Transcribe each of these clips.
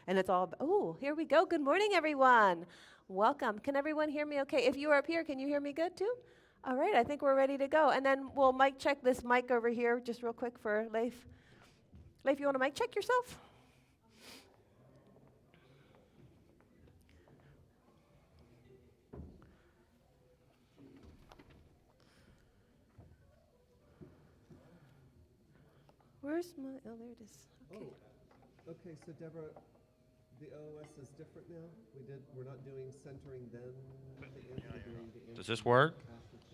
and it's all, oh, here we go. Good morning, everyone. Welcome. Can everyone hear me okay? If you are up here, can you hear me good too? All right, I think we're ready to go. And then we'll mic check this mic over here just real quick for Leif. Leif, you want to mic check yourself? Where's my, oh, there it is. Okay. Oh, okay, so Deborah, the OOS is different now? We're not doing centering then the end, we're doing the end. Does this work?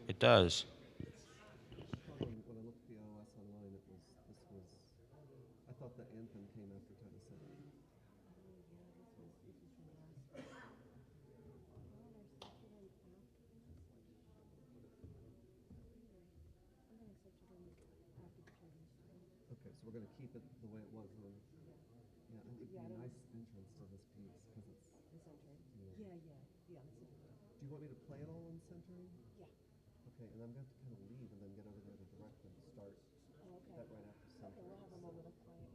It does. I thought when I looked at the OOS online, I thought the anthem came after time of center. Okay, so we're going to keep it the way it was. Yeah, I think it'd be a nice entrance to this piece because it's. The centering? Yeah. Do you want me to play it all in centering? Yeah. Okay, and I'm going to have to kind of leave and then get over there to direct them to start that right after centering. Okay, we'll have a moment of quiet.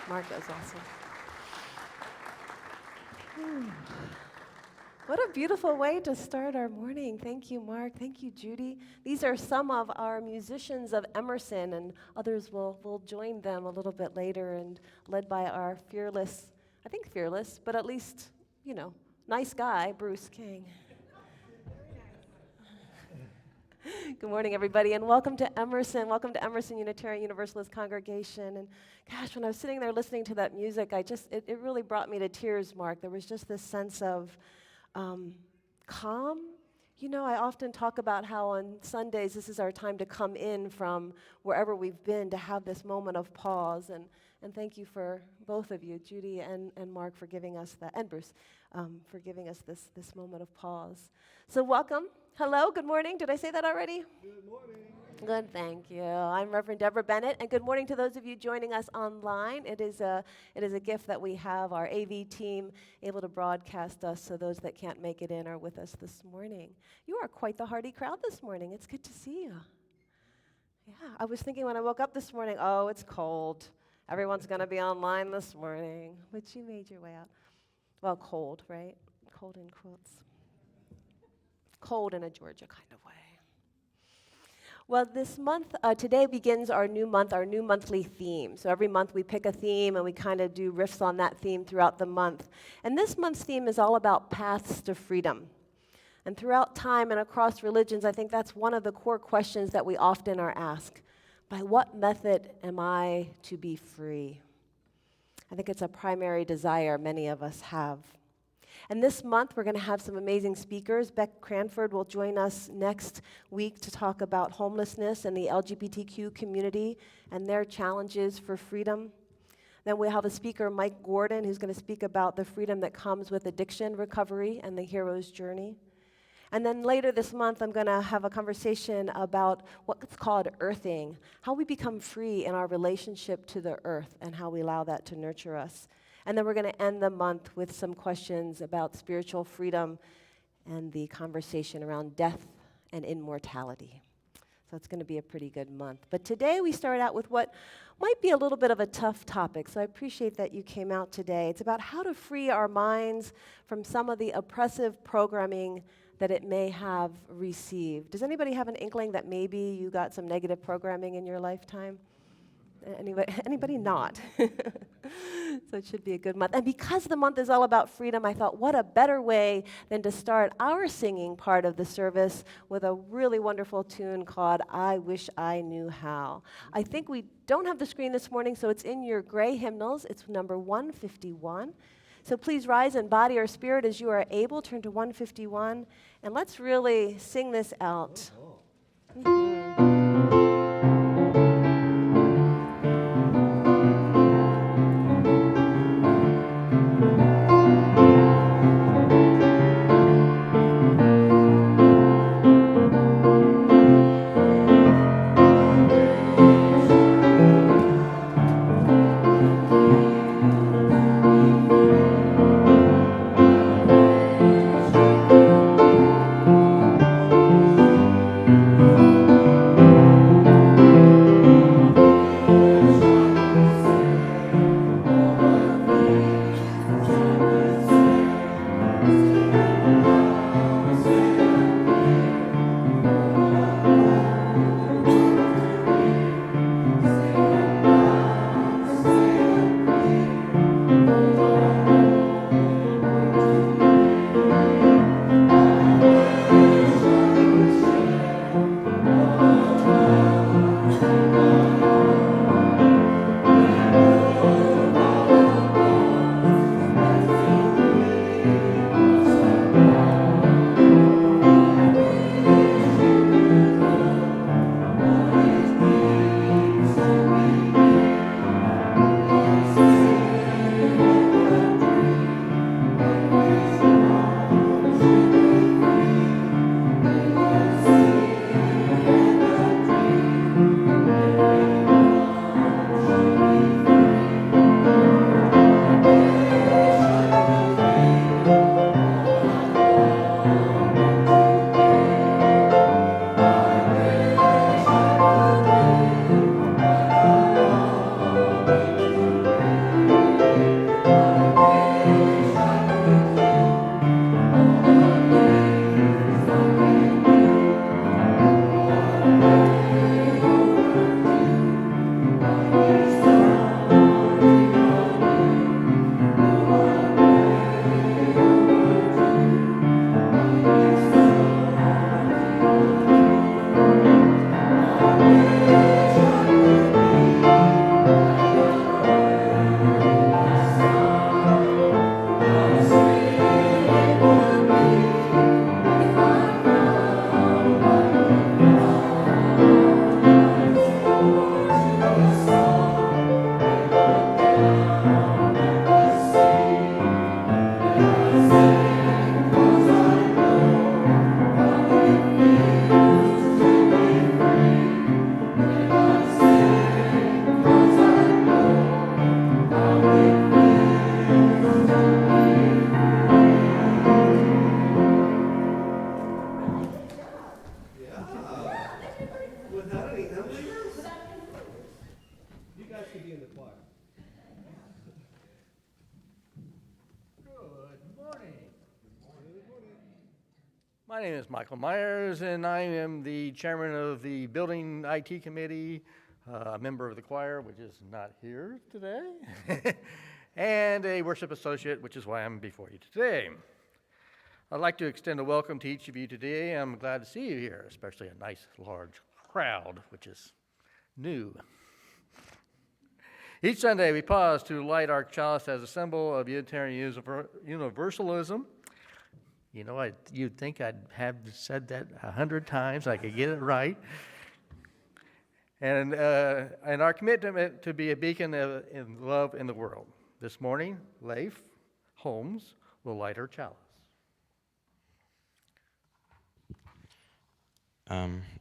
Mark goes awesome. What a beautiful way to start our morning. Thank you, Mark. Thank you, Judy. These are some of our musicians of Emerson, and others will join them a little bit later, and led by our fearless, I think fearless, but at least, nice guy, Bruce King. Good morning, everybody, and welcome to Emerson. Welcome to Emerson Unitarian Universalist Congregation. And gosh, when I was sitting there listening to that music, it really brought me to tears, Mark. There was just this sense of calm. I often talk about how on Sundays this is our time to come in from wherever we've been to have this moment of pause. And thank you for both of you, Judy and Mark, for giving us that, and Bruce, for giving us this moment of pause. So welcome. Hello, good morning. Did I say that already? Good morning. Good, thank you. I'm Reverend Deborah Bennett, and good morning to those of you joining us online. It is a gift that we have our AV team able to broadcast us, so those that can't make it in are with us this morning. You are quite the hearty crowd this morning. It's good to see you. Yeah, I was thinking when I woke up this morning, oh, it's cold. Everyone's going to be online this morning, but you made your way out. Well, cold, right? Cold in quotes. Cold in a Georgia kind of way. Well, this month, today begins our new month, our new monthly theme. So every month we pick a theme and we kind of do riffs on that theme throughout the month. And this month's theme is all about paths to freedom. And throughout time and across religions, I think that's one of the core questions that we often are asked. By what method am I to be free? I think it's a primary desire many of us have. And this month, we're going to have some amazing speakers. Beck Cranford will join us next week to talk about homelessness and the LGBTQ community and their challenges for freedom. Then we'll have a speaker, Mike Gordon, who's going to speak about the freedom that comes with addiction recovery and the hero's journey. And then later this month, I'm going to have a conversation about what's called earthing, how we become free in our relationship to the earth and how we allow that to nurture us. And then we're going to end the month with some questions about spiritual freedom and the conversation around death and immortality. So it's going to be a pretty good month. But today we start out with what might be a little bit of a tough topic. So I appreciate that you came out today. It's about how to free our minds from some of the oppressive programming that it may have received. Does anybody have an inkling that maybe you got some negative programming in your lifetime? Anybody not? So it should be a good month. And because the month is all about freedom, I thought, what a better way than to start our singing part of the service with a really wonderful tune called I Wish I Knew How. I think we don't have the screen this morning, so it's in your gray hymnals. It's number 151. So please rise in body or spirit as you are able. Turn to 151, and let's really sing this out. Mm-hmm. My name is Michael Myers, and I am the chairman of the Building IT Committee, a member of the choir, which is not here today, and a worship associate, which is why I'm before you today. I'd like to extend a welcome to each of you today. I'm glad to see you here, especially a nice, large crowd, which is new. Each Sunday, we pause to light our chalice as a symbol of Unitarian Universalism. You know, you'd think I'd have said that 100 times, I could get it right. And our commitment to be a beacon of love in the world. This morning, Leif Holmes will light her chalice.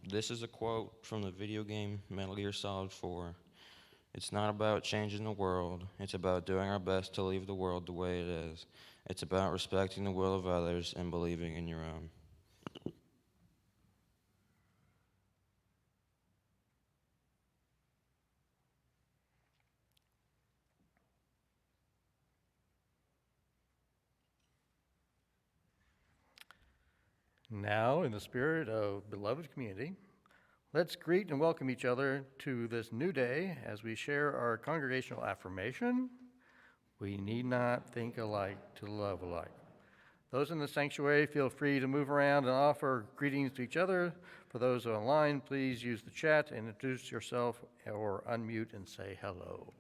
This is a quote from the video game Metal Gear Solid 4. It's not about changing the world. It's about doing our best to leave the world the way it is. It's about respecting the will of others and believing in your own. Now, in the spirit of beloved community, let's greet and welcome each other to this new day as we share our congregational affirmation. We need not think alike to love alike. Those in the sanctuary, feel free to move around and offer greetings to each other. For those online, please use the chat and introduce yourself or unmute and say hello.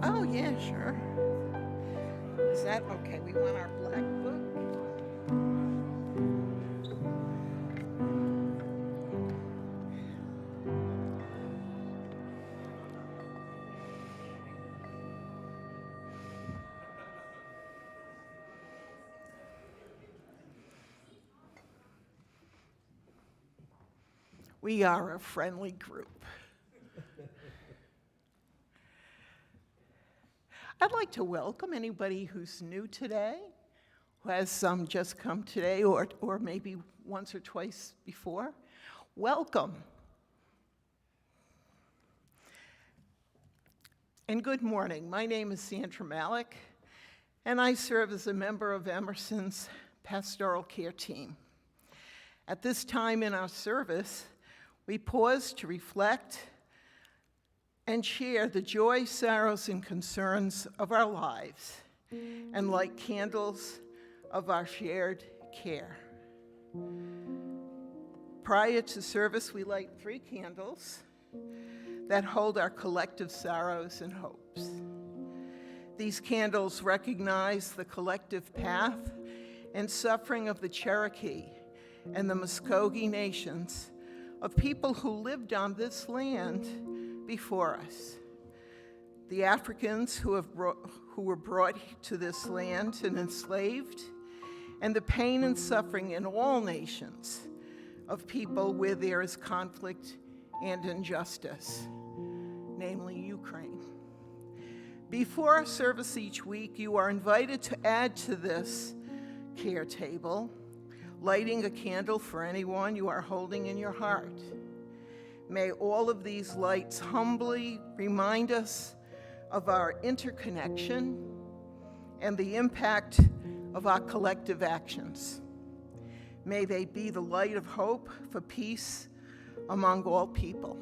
Oh, yeah, sure. Is that okay? We want our black book. We are a friendly group. I'd like to welcome anybody who's new today, who has just come today or maybe once or twice before. Welcome. And good morning. My name is Sandra Malik, and I serve as a member of Emerson's pastoral care team. At this time in our service, we pause to reflect and share the joy, sorrows, and concerns of our lives, and light candles of our shared care. Prior to service, we light 3 candles that hold our collective sorrows and hopes. These candles recognize the collective path and suffering of the Cherokee and the Muskogee nations, of people who lived on this land before us. The Africans who were brought to this land and enslaved, and the pain and suffering in all nations of people where there is conflict and injustice, namely Ukraine. Before our service each week, you are invited to add to this care table, lighting a candle for anyone you are holding in your heart. May all of these lights humbly remind us of our interconnection and the impact of our collective actions. May they be the light of hope for peace among all people.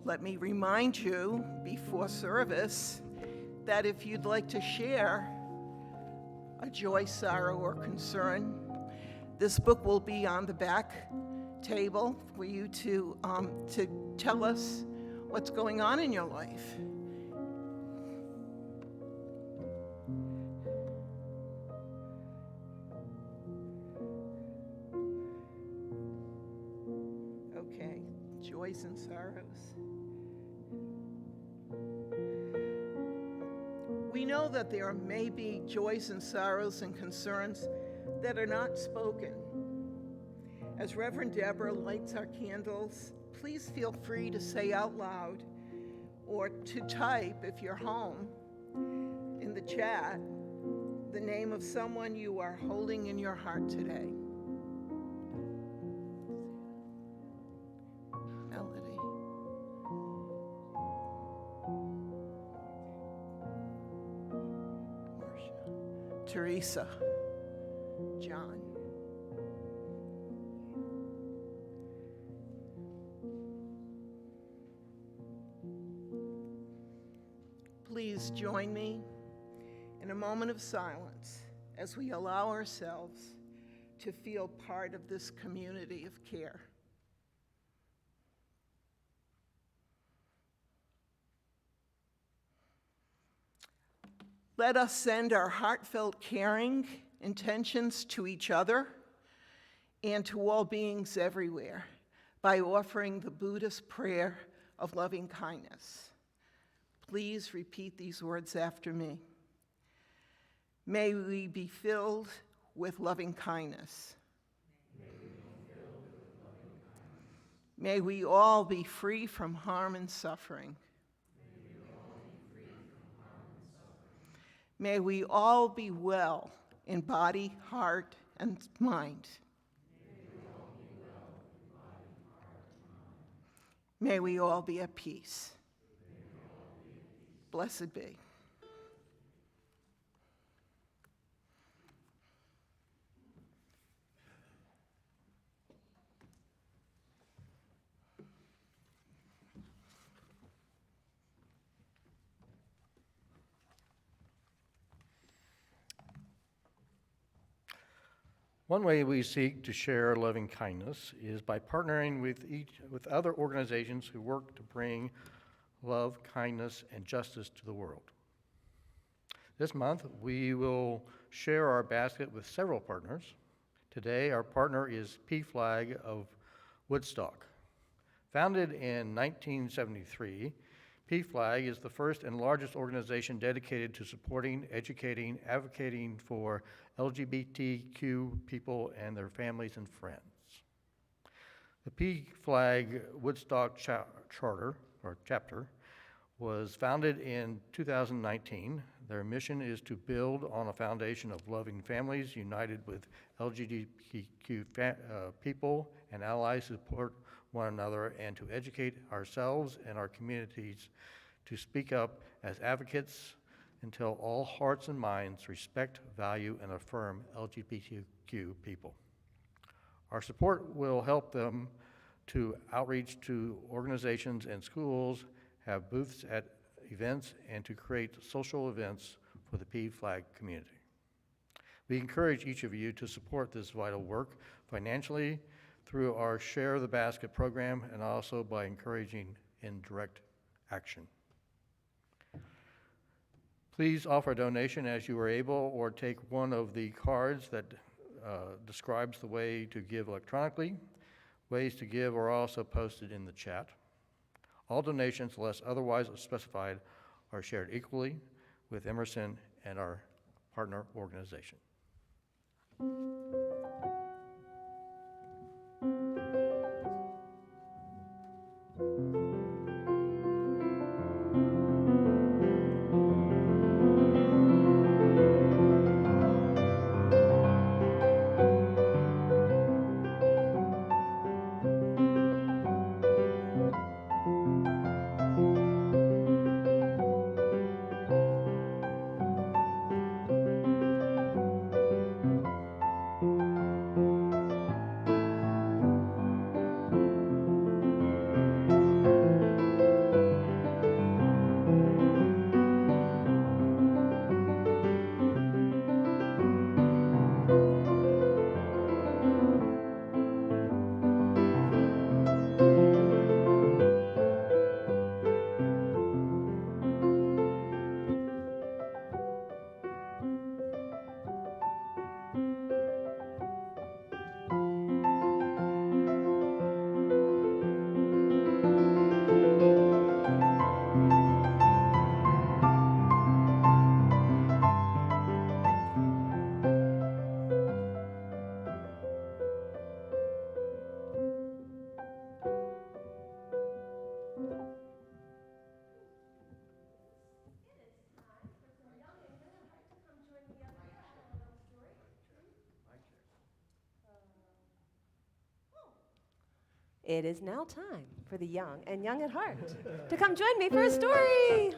Let me remind you before service that if you'd like to share a joy, sorrow, or concern, this book will be on the back table for you to tell us what's going on in your life. Okay, joys and sorrows. We know that there may be joys and sorrows and concerns that are not spoken. As Reverend Deborah lights our candles, please feel free to say out loud or to type, if you're home, in the chat, the name of someone you are holding in your heart today. Melody. Marcia. Teresa. John. Please join me in a moment of silence as we allow ourselves to feel part of this community of care. Let us send our heartfelt caring intentions to each other and to all beings everywhere by offering the Buddhist prayer of loving kindness. Please repeat these words after me. May we be filled with loving kindness. May we all be free from harm and suffering. May we all be well in body, heart, and mind. May we all be at peace. Blessed be. One way we seek to share loving kindness is by partnering with other organizations who work to bring love, kindness, and justice to the world. This month, we will share our basket with several partners. Today, our partner is PFLAG of Woodstock. Founded in 1973, PFLAG is the first and largest organization dedicated to supporting, educating, advocating for LGBTQ people and their families and friends. The PFLAG Woodstock chapter was founded in 2019. Their mission is to build on a foundation of loving families united with LGBTQ people and allies who support one another, and to educate ourselves and our communities to speak up as advocates until all hearts and minds respect, value, and affirm LGBTQ people. Our support will help them to outreach to organizations and schools, have booths at events, and to create social events for the PFLAG community. We encourage each of you to support this vital work financially through our Share the Basket program and also by encouraging indirect action. Please offer a donation as you are able, or take one of the cards that describes the way to give electronically. Ways to give are also posted in the chat. All donations, unless otherwise specified, are shared equally with Emerson and our partner organization. It is now time for the young and young at heart to come join me for a story.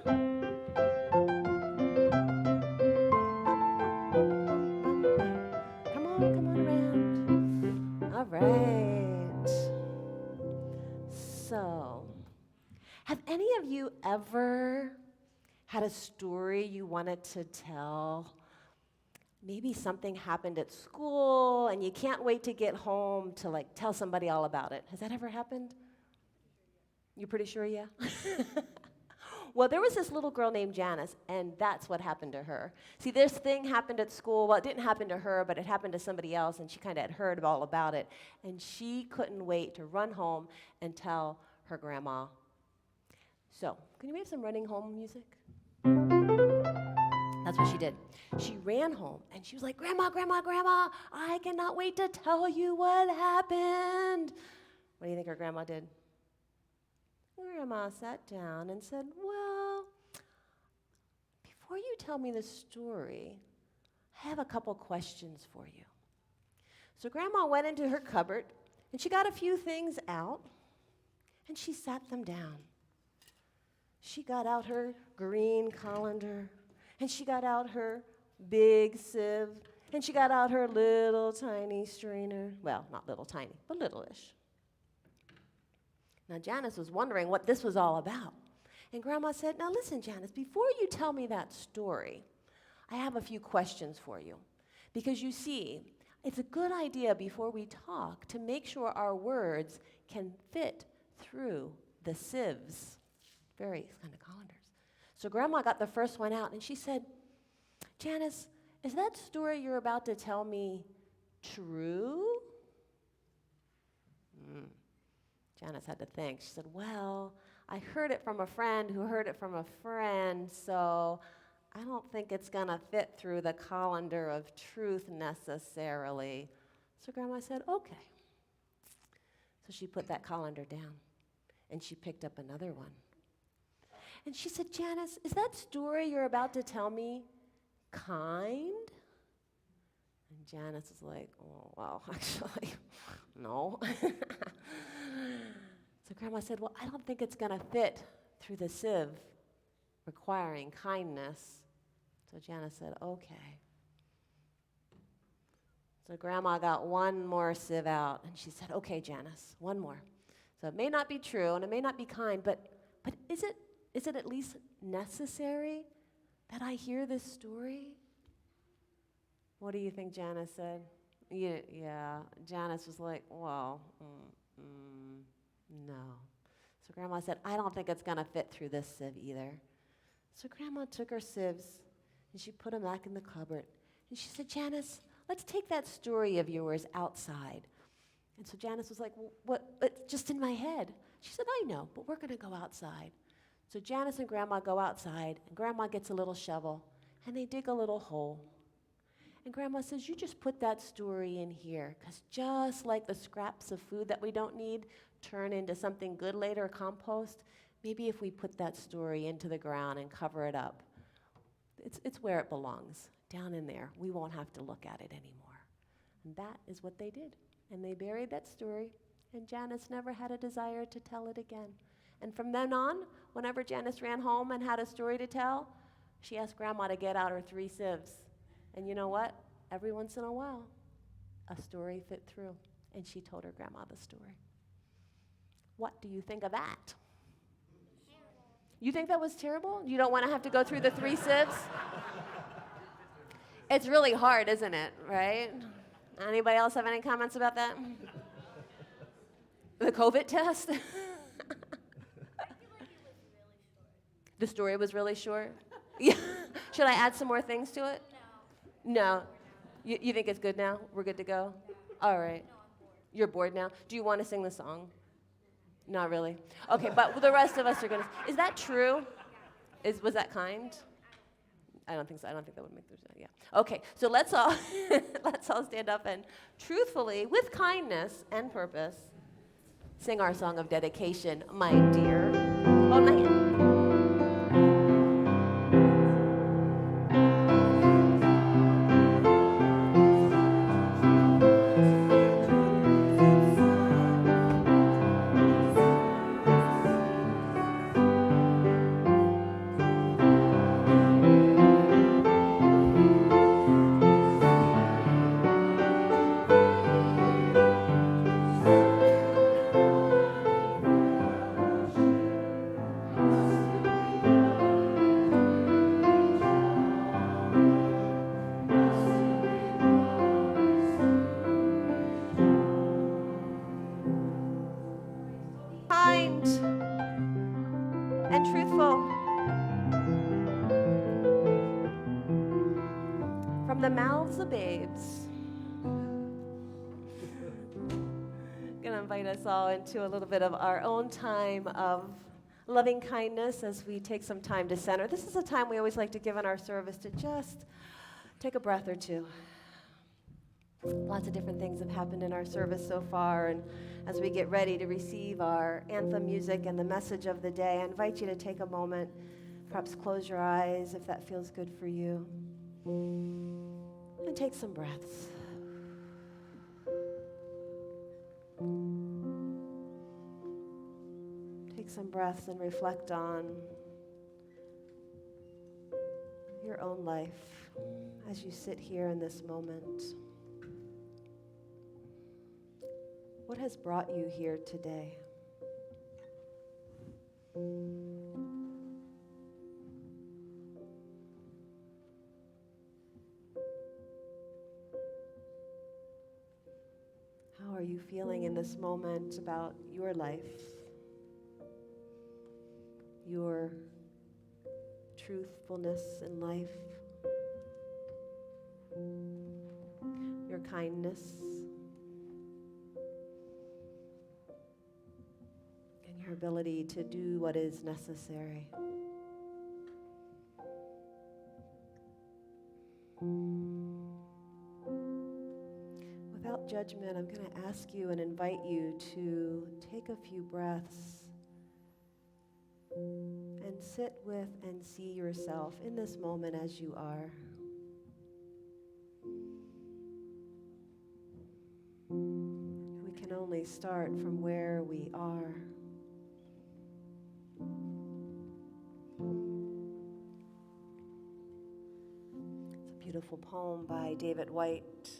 Come on around. All right. So, have any of you ever had a story you wanted to tell? Maybe something happened at school and you can't wait to get home to like tell somebody all about it. Has that ever happened? You're pretty sure, yeah? Well, there was this little girl named Janice, and that's what happened to her. See, this thing happened at school. Well, it didn't happen to her, but it happened to somebody else, and she kind of had heard all about it. And she couldn't wait to run home and tell her grandma. So, can we have some running home music? That's what she did. She ran home, and she was like, Grandma, Grandma, Grandma, I cannot wait to tell you what happened. What do you think her grandma did? Grandma sat down and said, well, before you tell me the story, I have a couple questions for you. So Grandma went into her cupboard, and she got a few things out, and she sat them down. She got out her green colander, and she got out her big sieve, and she got out her little tiny strainer. Well, not little tiny, but little-ish. Now, Janice was wondering what this was all about. And Grandma said, now listen, Janice, before you tell me that story, I have a few questions for you. Because you see, it's a good idea before we talk to make sure our words can fit through the sieves. Very kind of colanders. So Grandma got the first one out, and she said, Janice, is that story you're about to tell me true? Janice had to think. She said, well, I heard it from a friend who heard it from a friend, so I don't think it's going to fit through the colander of truth necessarily. So Grandma said, okay. So she put that colander down, and she picked up another one. And she said, Janice, is that story you're about to tell me kind? And Janice was like, oh, well, actually, no. So Grandma said, well, I don't think it's going to fit through the sieve requiring kindness. So Janice said, okay. So Grandma got one more sieve out, and she said, okay, Janice, one more. So it may not be true, and it may not be kind, but is it at least necessary that I hear this story? What do you think Janice said? Yeah. Janice was like, well, no. So Grandma said, I don't think it's going to fit through this sieve either. So Grandma took her sieves, and she put them back in the cupboard. And she said, Janice, let's take that story of yours outside. And so Janice was like, well, what? It's just in my head. She said, I know, but we're going to go outside. So Janice and Grandma go outside, and Grandma gets a little shovel, and they dig a little hole. And Grandma says, you just put that story in here, because just like the scraps of food that we don't need turn into something good later, compost, maybe if we put that story into the ground and cover it up, it's where it belongs, down in there. We won't have to look at it anymore. And that is what they did. And they buried that story, and Janice never had a desire to tell it again. And from then on, whenever Janice ran home and had a story to tell, she asked Grandma to get out her 3 sieves. And you know what? Every once in a while, a story fit through, and she told her grandma the story. What do you think of that? You think that was terrible? You don't want to have to go through the 3 sieves? It's really hard, isn't it, right? Anybody else have any comments about that? The COVID test? The story was really short? Yeah. Should I add some more things to it? No. You think it's good now? We're good to go? All right. No, I'm bored. You're bored now? Do you want to sing the song? Not really. Okay, but the rest of us are going to. Is that true? Was that kind? I don't think so. I don't think that would make sense. Yeah. Okay, so let's all stand up and truthfully, with kindness and purpose, sing our song of dedication, My Dear. Hold my hand. From the mouths of babes. Gonna invite us all into a little bit of our own time of loving kindness as we take some time to center. This is a time we always like to give in our service to just take a breath or two. Lots of different things have happened in our service so far, and as we get ready to receive our anthem music and the message of the day, I invite you to take a moment, perhaps close your eyes if that feels good for you, and take some breaths. Take some breaths and reflect on your own life as you sit here in this moment. What has brought you here today? How are you feeling in this moment about your life, your truthfulness in life, your kindness, and your ability to do what is necessary? Without judgment, I'm going to ask you and invite you to take a few breaths and sit with and see yourself in this moment as you are. We can only start from where we are. It's a beautiful poem by David White.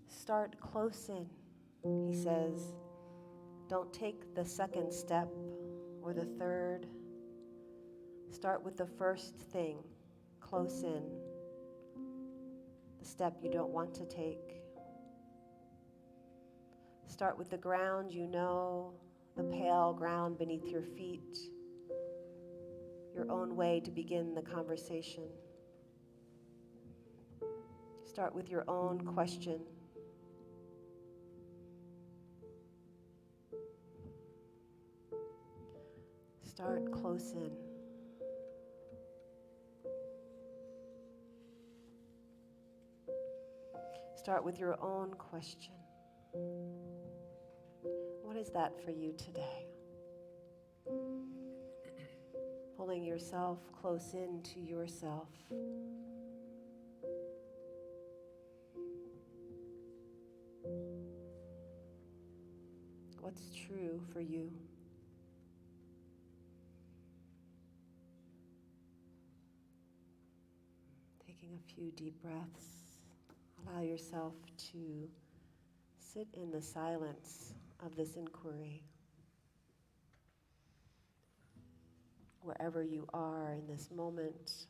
Start close in, he says. Don't take the second step or the third. Start with the first thing, close in, the step you don't want to take. Start with the ground you know, the pale ground beneath your feet, your own way to begin the conversation. Start with your own question. Start close in. Start with your own question. What is that for you today? Pulling yourself close into yourself. What's true for you? Taking a few deep breaths, allow yourself to sit in the silence of this inquiry. Wherever you are in this moment,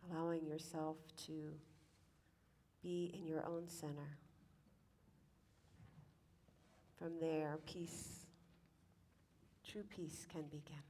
allowing yourself to be in your own center. From there, peace, true peace can begin.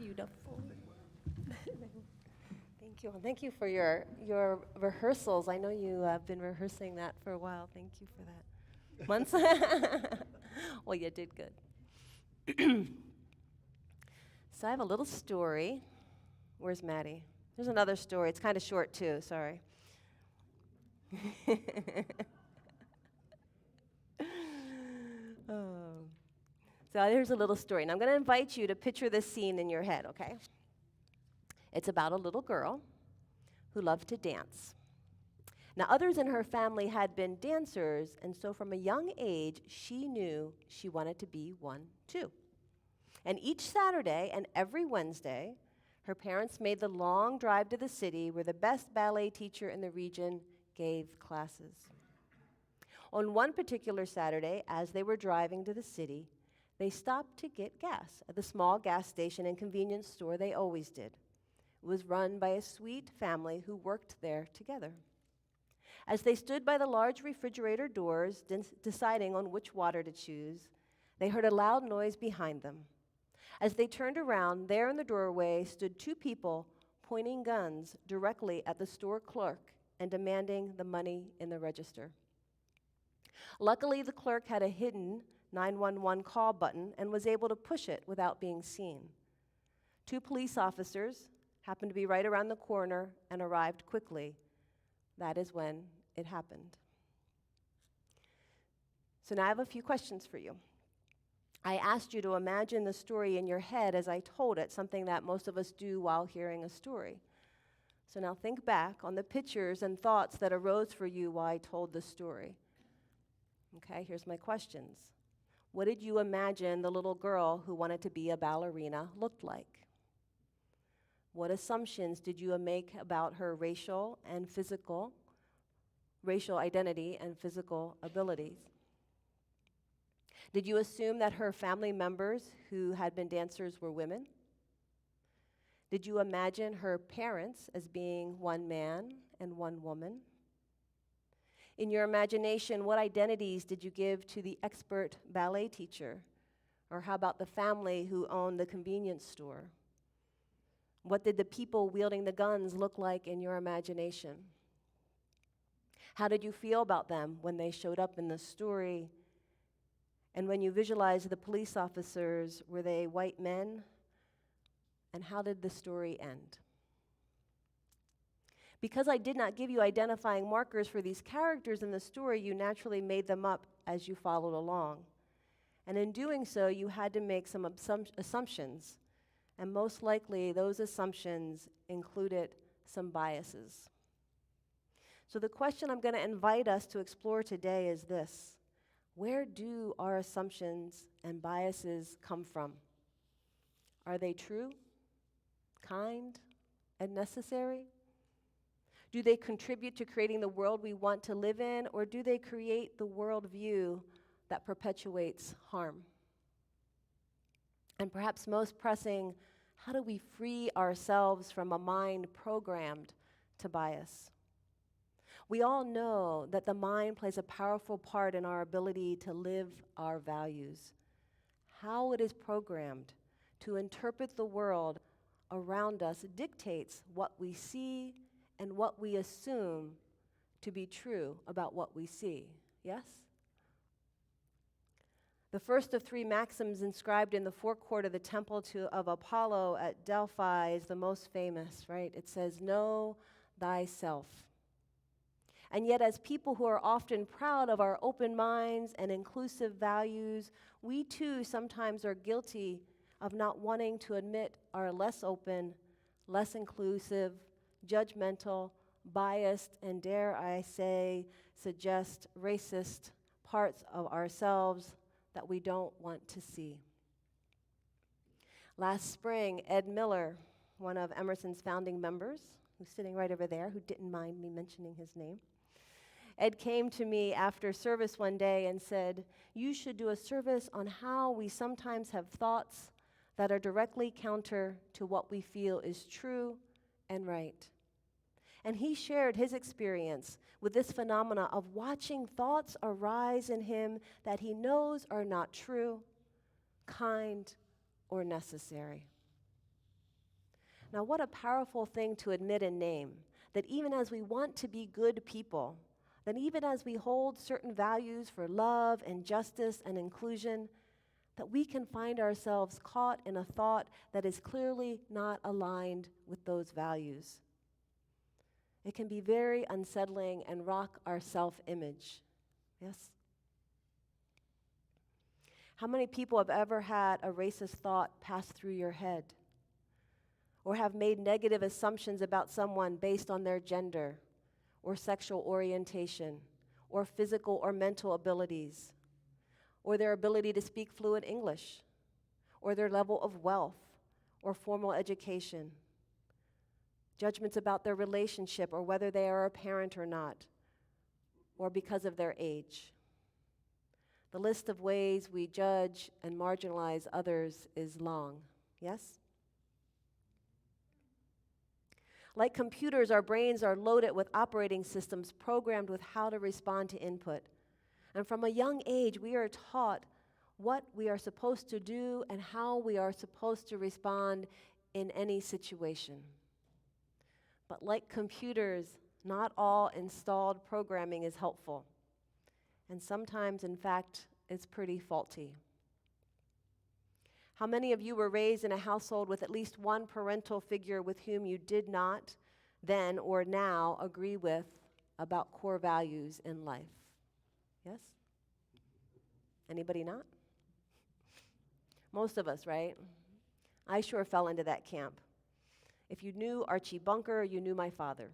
beautiful. Thank you. Thank you for your rehearsals. I know you have been rehearsing that for a while. Thank you for that. Months? Well, you did good. So I have a little story. Where's Maddie? There's another story. It's kind of short, too. Sorry. Oh. So here's a little story. And I'm going to invite you to picture this scene in your head, okay? It's about a little girl who loved to dance. Now, others in her family had been dancers, and so from a young age, she knew she wanted to be one, too. And each Saturday and every Wednesday, her parents made the long drive to the city where the best ballet teacher in the region gave classes. On one particular Saturday, as they were driving to the city, they stopped to get gas at the small gas station and convenience store they always did. It was run by a sweet family who worked there together. As they stood by the large refrigerator doors, deciding on which water to choose, they heard a loud noise behind them. As they turned around, there in the doorway stood two people pointing guns directly at the store clerk and demanding the money in the register. Luckily, the clerk had a hidden 911 call button and was able to push it without being seen. Two police officers happened to be right around the corner and arrived quickly. That is when it happened. So now I have a few questions for you. I asked you to imagine the story in your head as I told it, something that most of us do while hearing a story. So now think back on the pictures and thoughts that arose for you while I told the story. Okay, here's my questions. What did you imagine the little girl who wanted to be a ballerina looked like? What assumptions did you make about her racial identity and physical abilities? Did you assume that her family members who had been dancers were women? Did you imagine her parents as being one man and one woman? In your imagination, what identities did you give to the expert ballet teacher? Or how about the family who owned the convenience store? What did the people wielding the guns look like in your imagination? How did you feel about them when they showed up in the story? And when you visualized the police officers, were they white men? And how did the story end? Because I did not give you identifying markers for these characters in the story, you naturally made them up as you followed along. And in doing so, you had to make some assumptions. And most likely, those assumptions included some biases. So the question I'm going to invite us to explore today is this: where do our assumptions and biases come from? Are they true, kind, and necessary? Do they contribute to creating the world we want to live in, or do they create the worldview that perpetuates harm? And perhaps most pressing, how do we free ourselves from a mind programmed to bias? We all know that the mind plays a powerful part in our ability to live our values. How it is programmed to interpret the world around us dictates what we see and what we assume to be true about what we see. Yes? The first of three maxims inscribed in the forecourt of the temple of Apollo at Delphi is the most famous, right? It says, "Know thyself." And yet, as people who are often proud of our open minds and inclusive values, we too sometimes are guilty of not wanting to admit our less open, less inclusive, judgmental, biased, and dare I say, suggest racist parts of ourselves that we don't want to see. Last spring, Ed Miller, one of Emerson's founding members, who's sitting right over there, who didn't mind me mentioning his name, Ed came to me after service one day and said, "You should do a service on how we sometimes have thoughts that are directly counter to what we feel is true and right." And he shared his experience with this phenomena of watching thoughts arise in him that he knows are not true, kind, or necessary. Now, what a powerful thing to admit and name, that even as we want to be good people, that even as we hold certain values for love and justice and inclusion, that we can find ourselves caught in a thought that is clearly not aligned with those values. It can be very unsettling and rock our self-image. Yes? How many people have ever had a racist thought pass through your head? Or have made negative assumptions about someone based on their gender, or sexual orientation, or physical or mental abilities, or their ability to speak fluent English, or their level of wealth, or formal education, judgments about their relationship, or whether they are a parent or not, or because of their age. The list of ways we judge and marginalize others is long, yes? Like computers, our brains are loaded with operating systems programmed with how to respond to input. And from a young age, we are taught what we are supposed to do and how we are supposed to respond in any situation. But like computers, not all installed programming is helpful. And sometimes, in fact, it's pretty faulty. How many of you were raised in a household with at least one parental figure with whom you did not then or now agree with about core values in life? Yes? Anybody not? Most of us, right? I sure fell into that camp. If you knew Archie Bunker, you knew my father.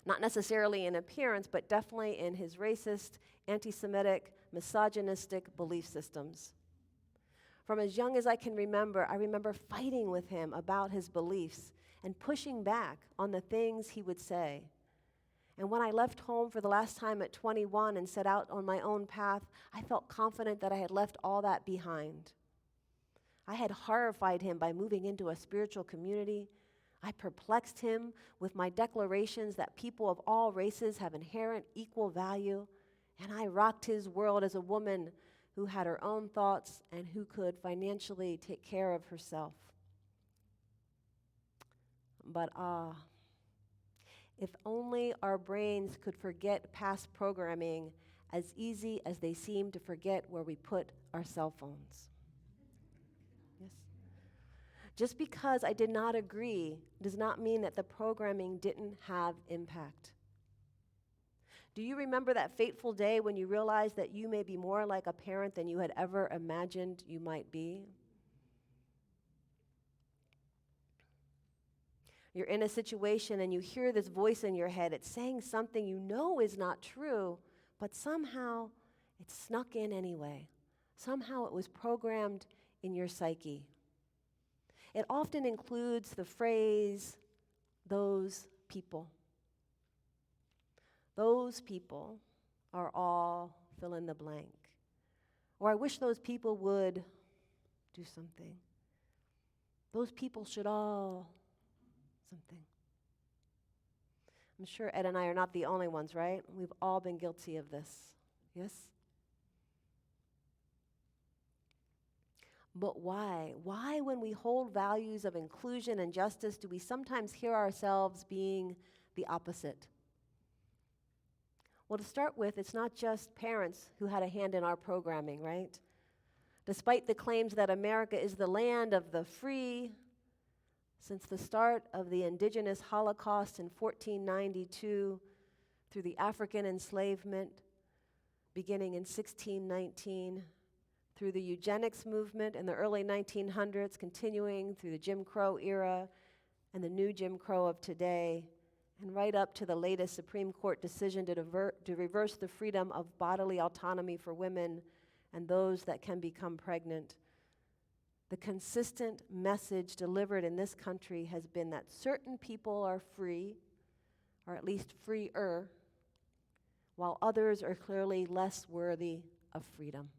Not necessarily in appearance, but definitely in his racist, anti-Semitic, misogynistic belief systems. From as young as I can remember, I remember fighting with him about his beliefs and pushing back on the things he would say. And when I left home for the last time at 21 and set out on my own path, I felt confident that I had left all that behind. I had horrified him by moving into a spiritual community. I perplexed him with my declarations that people of all races have inherent equal value, and I rocked his world as a woman who had her own thoughts and who could financially take care of herself. But if only our brains could forget past programming as easy as they seem to forget where we put our cell phones. Yes. Just because I did not agree does not mean that the programming didn't have impact. Do you remember that fateful day when you realized that you may be more like a parent than you had ever imagined you might be? You're in a situation and you hear this voice in your head. It's saying something you know is not true, but somehow it snuck in anyway. Somehow it was programmed in your psyche. It often includes the phrase, those people. Those people are all fill in the blank. Or I wish those people would do something. Those people should all something. I'm sure Ed and I are not the only ones, right? We've all been guilty of this. Yes? But why? Why, when we hold values of inclusion and justice, do we sometimes hear ourselves being the opposite? Well, to start with, it's not just parents who had a hand in our programming, right? Despite the claims that America is the land of the free, since the start of the indigenous Holocaust in 1492 through the African enslavement beginning in 1619, through the eugenics movement in the early 1900s, continuing through the Jim Crow era and the new Jim Crow of today, and right up to the latest Supreme Court decision to reverse the freedom of bodily autonomy for women and those that can become pregnant. The consistent message delivered in this country has been that certain people are free, or at least freer, while others are clearly less worthy of freedom.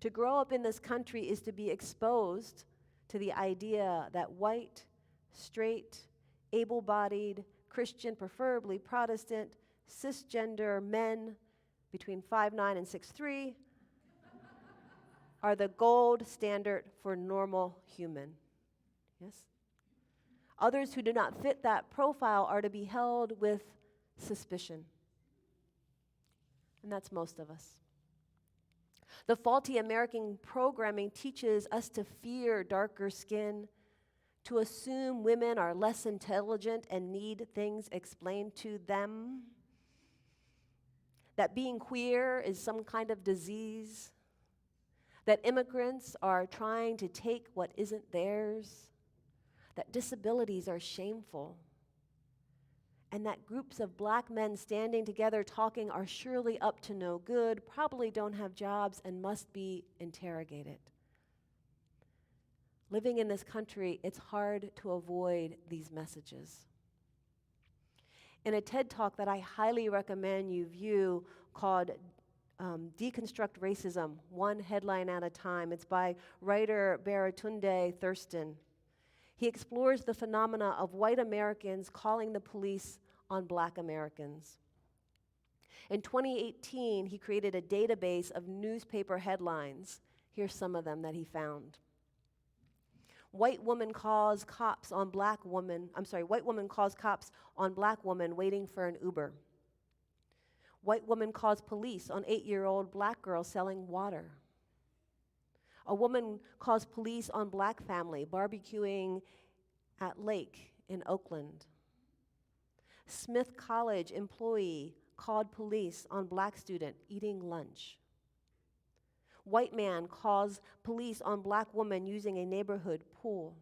To grow up in this country is to be exposed to the idea that white, straight, able-bodied, Christian, preferably Protestant, cisgender men between 5'9" and 6'3" are the gold standard for normal human. Yes? Others who do not fit that profile are to be held with suspicion. And that's most of us. The faulty American programming teaches us to fear darker skin, to assume women are less intelligent and need things explained to them, that being queer is some kind of disease, that immigrants are trying to take what isn't theirs, that disabilities are shameful, and that groups of black men standing together talking are surely up to no good, probably don't have jobs, and must be interrogated. Living in this country, it's hard to avoid these messages. In a TED Talk that I highly recommend you view called Deconstruct Racism, One Headline at a Time. It's by writer Baratunde Thurston. He explores the phenomena of white Americans calling the police on black Americans. In 2018, he created a database of newspaper headlines. Here's some of them that he found. White woman calls cops on black woman waiting for an Uber. White woman calls police on 8-year-old black girl selling water. A woman calls police on black family barbecuing at lake in Oakland. Smith College employee called police on black student eating lunch. White man calls police on black woman using a neighborhood pool.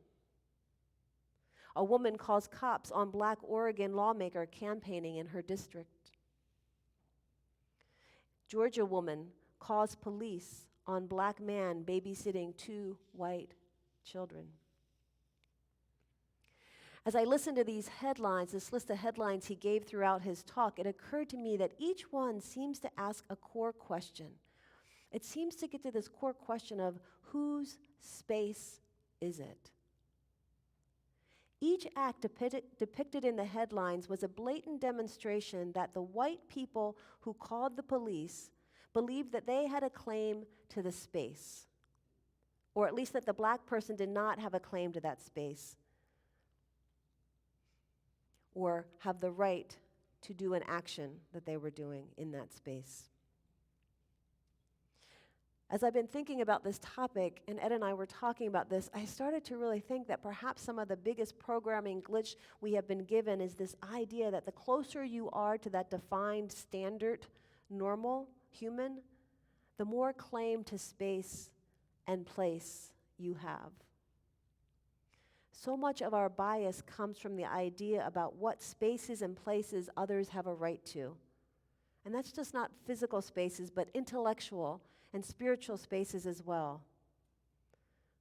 A woman calls cops on black Oregon lawmaker campaigning in her district. Georgia woman calls police on black man babysitting 2 white children. As I listened to these headlines, this list of headlines he gave throughout his talk, it occurred to me that each one seems to ask a core question. It seems to get to this core question of whose space is it? Each act depicted in the headlines was a blatant demonstration that the white people who called the police believed that they had a claim to the space, or at least that the black person did not have a claim to that space, or have the right to do an action that they were doing in that space. As I've been thinking about this topic, and Ed and I were talking about this, I started to really think that perhaps some of the biggest programming glitch we have been given is this idea that the closer you are to that defined standard, normal, human, the more claim to space and place you have. So much of our bias comes from the idea about what spaces and places others have a right to. And that's just not physical spaces, but intellectual and spiritual spaces as well.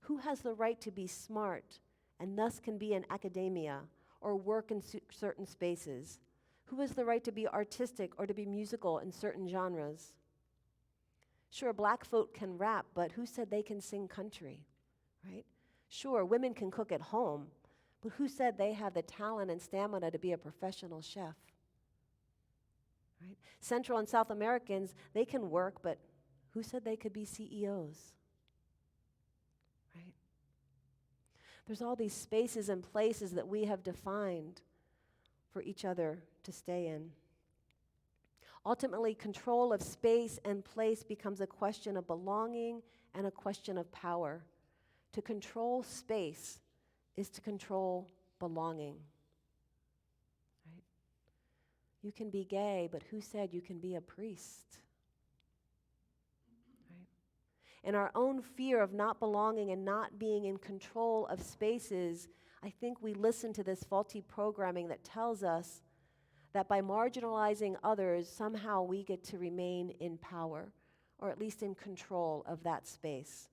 Who has the right to be smart and thus can be in academia or work in certain spaces? Who has the right to be artistic or to be musical in certain genres? Sure, black folk can rap, but who said they can sing country, right? Sure, women can cook at home, but who said they have the talent and stamina to be a professional chef? Right? Central and South Americans, they can work, but who said they could be CEOs? Right? There's all these spaces and places that we have defined for each other to stay in. Ultimately, control of space and place becomes a question of belonging and a question of power. To control space is to control belonging. Right? You can be gay, but who said you can be a priest? In our own fear of not belonging and not being in control of spaces, I think we listen to this faulty programming that tells us that by marginalizing others, somehow we get to remain in power, or at least in control of that space.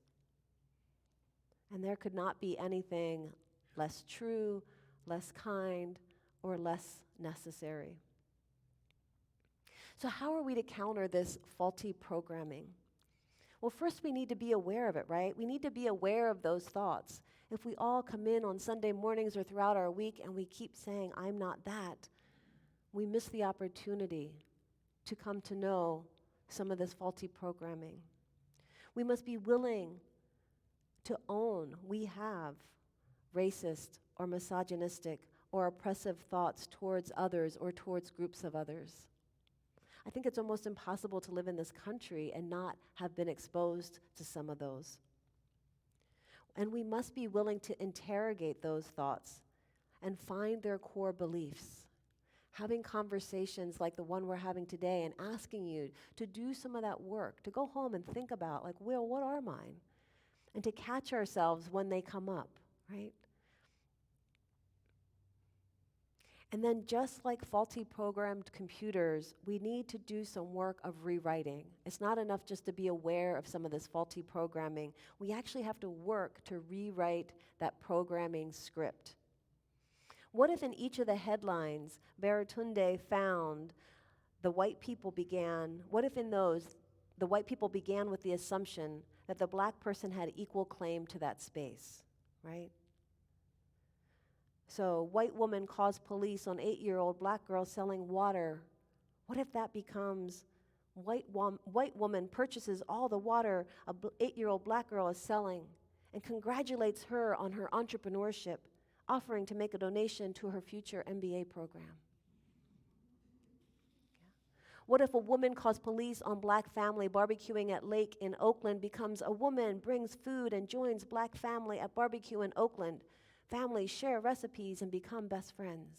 And there could not be anything less true, less kind, or less necessary. So how are we to counter this faulty programming? Well, first we need to be aware of it, right? We need to be aware of those thoughts. If we all come in on Sunday mornings or throughout our week and we keep saying, I'm not that, we miss the opportunity to come to know some of this faulty programming. We must be willing to own we have racist or misogynistic or oppressive thoughts towards others or towards groups of others. I think it's almost impossible to live in this country and not have been exposed to some of those. And we must be willing to interrogate those thoughts and find their core beliefs. Having conversations like the one we're having today and asking you to do some of that work, to go home and think about, like, well, what are mine? And to catch ourselves when they come up, right? And then just like faulty programmed computers, we need to do some work of rewriting. It's not enough just to be aware of some of this faulty programming. We actually have to work to rewrite that programming script. What if in each of the headlines, Baratunde found what if in those, the white people began with the assumption that the black person had equal claim to that space, right? So, white woman calls police on 8-year-old black girl selling water. What if that becomes white woman purchases all the water a 8-year-old black girl is selling and congratulates her on her entrepreneurship, offering to make a donation to her future MBA program? What if a woman calls police on black family barbecuing at lake in Oakland becomes a woman brings food and joins black family at barbecue in Oakland? Families share recipes and become best friends.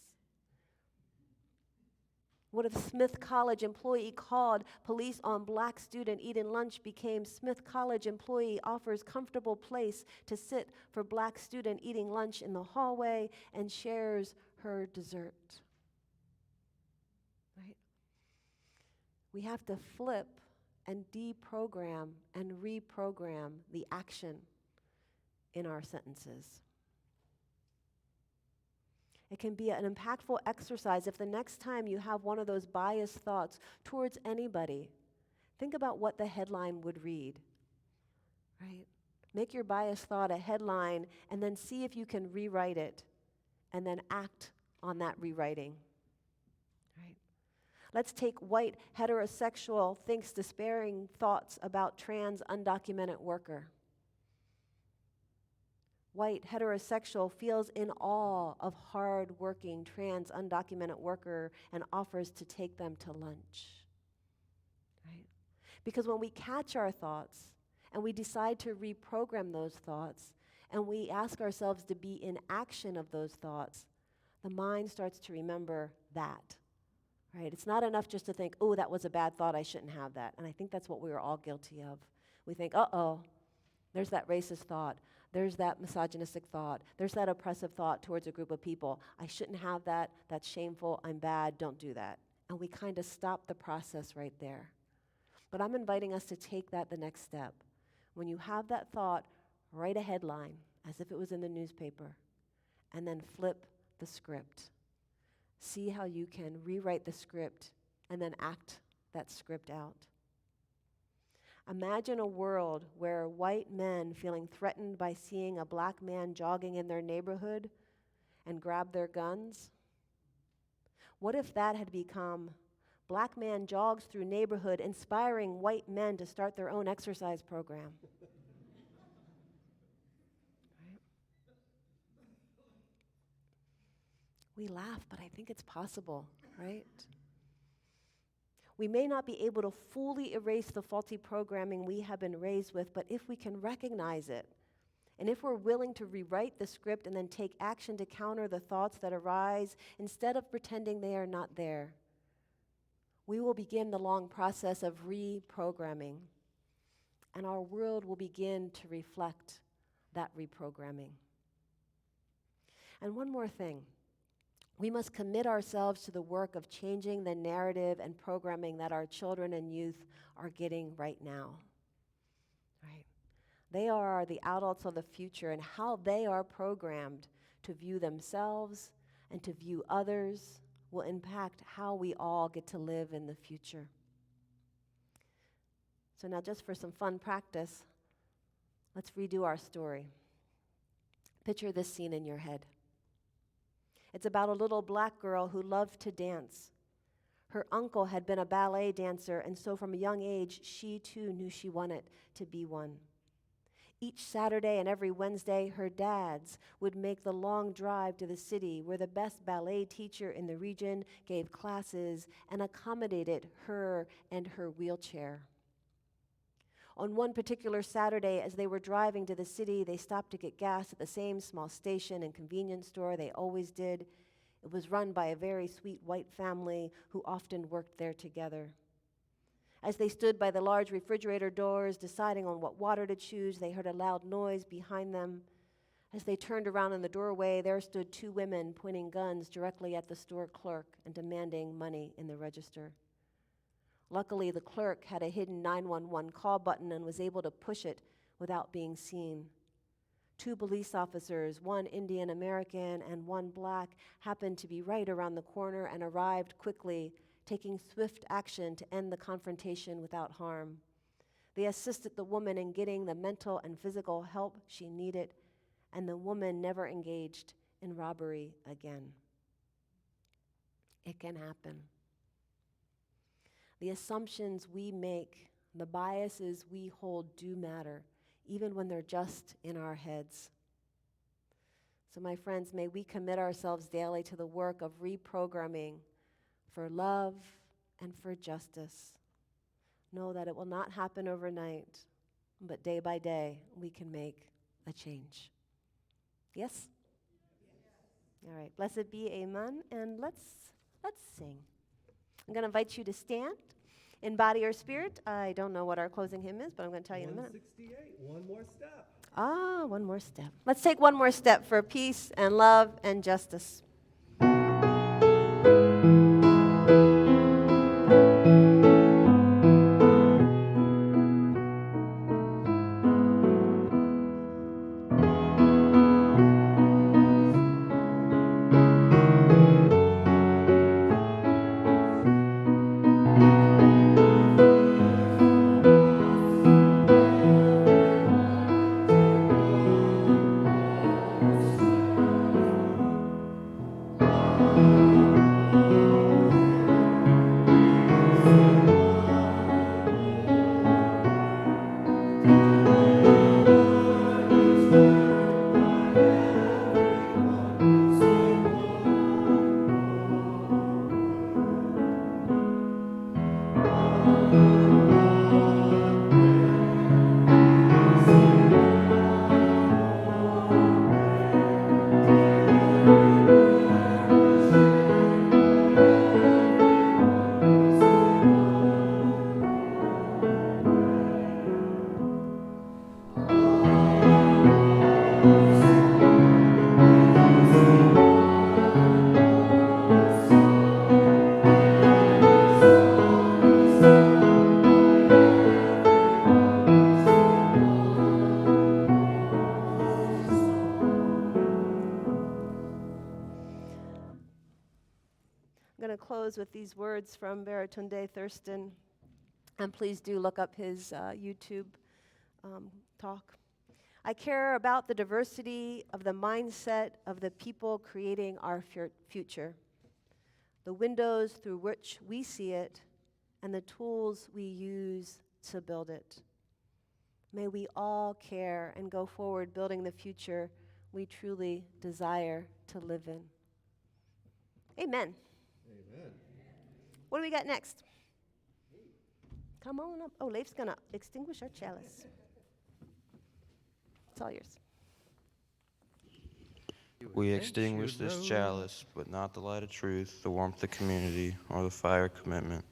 What if Smith College employee called police on black student eating lunch became Smith College employee offers comfortable place to sit for black student eating lunch in the hallway and shares her dessert? Right? We have to flip and deprogram and reprogram the action in our sentences. It can be an impactful exercise if the next time you have one of those biased thoughts towards anybody, think about what the headline would read, right? Make your biased thought a headline and then see if you can rewrite it and then act on that rewriting, right? Let's take white heterosexual thinks despairing thoughts about trans undocumented worker. White heterosexual feels in awe of hard-working trans undocumented worker and offers to take them to lunch, right? Because when we catch our thoughts and we decide to reprogram those thoughts and we ask ourselves to be in action of those thoughts, the mind starts to remember that, right? It's not enough just to think, oh, that was a bad thought, I shouldn't have that. And I think that's what we were all guilty of. We think, uh-oh, there's that racist thought. There's that misogynistic thought. There's that oppressive thought towards a group of people. I shouldn't have that. That's shameful. I'm bad. Don't do that. And we kind of stop the process right there. But I'm inviting us to take that the next step. When you have that thought, write a headline as if it was in the newspaper, and then flip the script. See how you can rewrite the script and then act that script out. Imagine a world where white men feeling threatened by seeing a black man jogging in their neighborhood and grab their guns. What if that had become black man jogs through neighborhood inspiring white men to start their own exercise program? Right? We laugh, but I think it's possible, right? We may not be able to fully erase the faulty programming we have been raised with, but if we can recognize it, and if we're willing to rewrite the script and then take action to counter the thoughts that arise, instead of pretending they are not there, we will begin the long process of reprogramming, and our world will begin to reflect that reprogramming. And one more thing. We must commit ourselves to the work of changing the narrative and programming that our children and youth are getting right now. Right? They are the adults of the future, and how they are programmed to view themselves and to view others will impact how we all get to live in the future. So now, just for some fun practice, let's redo our story. Picture this scene in your head. It's about a little black girl who loved to dance. Her uncle had been a ballet dancer, and so from a young age, she too knew she wanted to be one. Each Saturday and every Wednesday, her dads would make the long drive to the city where the best ballet teacher in the region gave classes and accommodated her and her wheelchair. On one particular Saturday, as they were driving to the city, they stopped to get gas at the same small station and convenience store they always did. It was run by a very sweet white family who often worked there together. As they stood by the large refrigerator doors, deciding on what water to choose, they heard a loud noise behind them. As they turned around in the doorway, there stood two women pointing guns directly at the store clerk and demanding money in the register. Luckily, the clerk had a hidden 911 call button and was able to push it without being seen. Two police officers, one Indian American and one black, happened to be right around the corner and arrived quickly, taking swift action to end the confrontation without harm. They assisted the woman in getting the mental and physical help she needed, and the woman never engaged in robbery again. It can happen. The assumptions we make, the biases we hold do matter, even when they're just in our heads. So my friends, may we commit ourselves daily to the work of reprogramming for love and for justice. Know that it will not happen overnight, but day by day we can make a change. Yes? All right, blessed be, amen, and let's sing. I'm going to invite you to stand in body or spirit. I don't know what our closing hymn is, but I'm going to tell you in a minute. 168, one more step. One more step. Let's take one more step for peace and love and justice. I'm going to close with these words from Baratunde Thurston, and please do look up his YouTube talk. I care about the diversity of the mindset of the people creating our future, the windows through which we see it, and the tools we use to build it. May we all care and go forward building the future we truly desire to live in. Amen. Amen. What do we got next? Come on up. Oh, Leif's going to extinguish our chalice. It's all yours. We extinguish this chalice, but not the light of truth, the warmth of community, or the fire of commitment.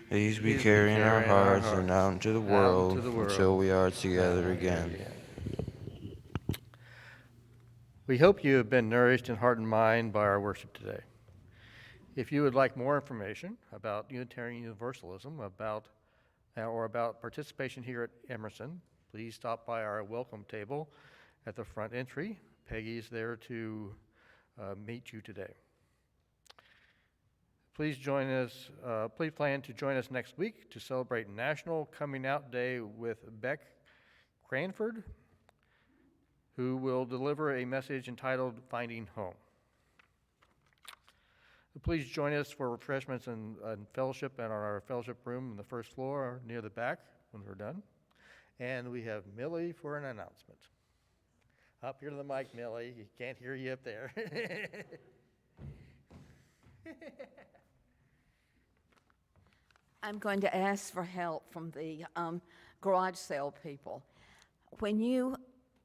These we carry in our hearts and out into the world until we are together again. We hope you have been nourished in heart and mind by our worship today. If you would like more information about Unitarian Universalism, or about participation here at Emerson, please stop by our welcome table at the front entry. Peggy's there to meet you today. Please plan to join us next week to celebrate National Coming Out Day with Beck Cranford, who will deliver a message entitled Finding Home. Please join us for refreshments and fellowship at our fellowship room in the first floor near the back when we're done. And we have Millie for an announcement. Up here to the mic, Millie. You can't hear you up there. I'm going to ask for help from the garage sale people. When you,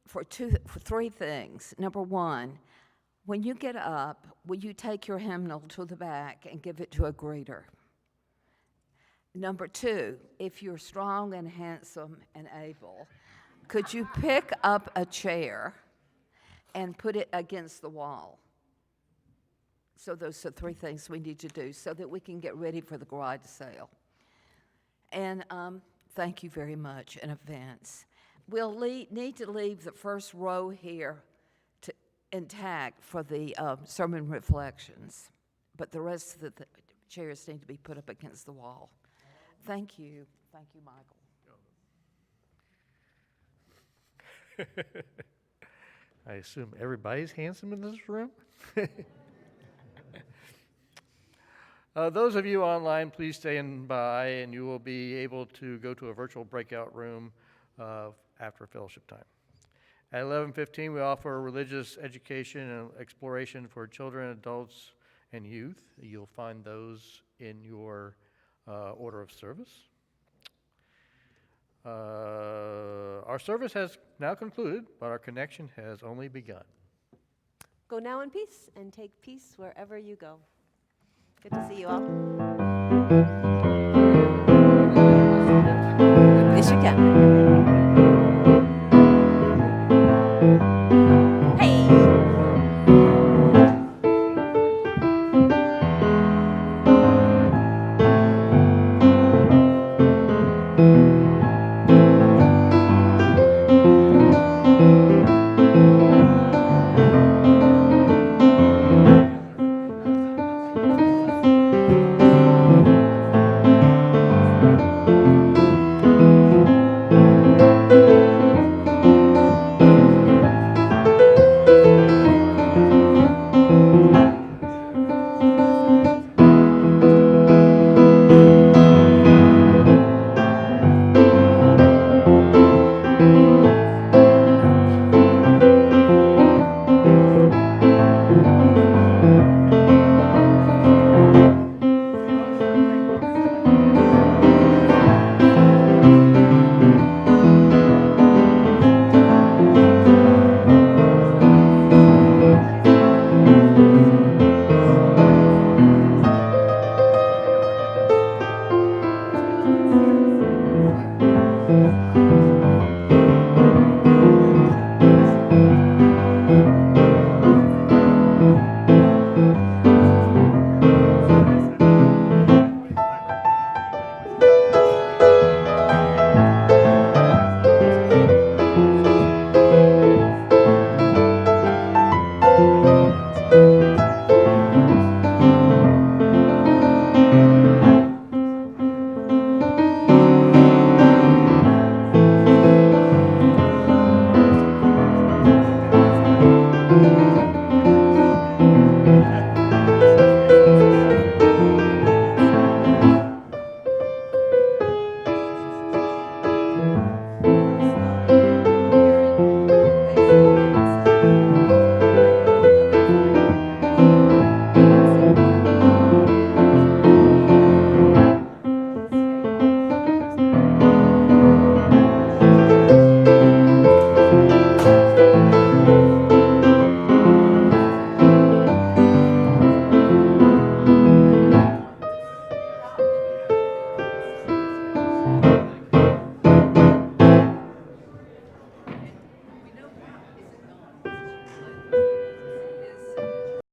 for three things. Number one, when you get up, will you take your hymnal to the back and give it to a greeter? Number two, if you're strong and handsome and able, could you pick up a chair and put it against the wall? So those are three things we need to do so that we can get ready for the garage sale. And thank you very much in advance. We'll need to leave the first row here intact for the sermon reflections, but the rest of the chairs need to be put up against the wall. Thank you. Thank you, Michael. I assume everybody's handsome in this room? Those of you online, please stand by, and you will be able to go to a virtual breakout room after fellowship time. At 11:15, we offer religious education and exploration for children, adults, and youth. You'll find those in your order of service. Our service has now concluded, but our connection has only begun. Go now in peace and take peace wherever you go. Good to see you all.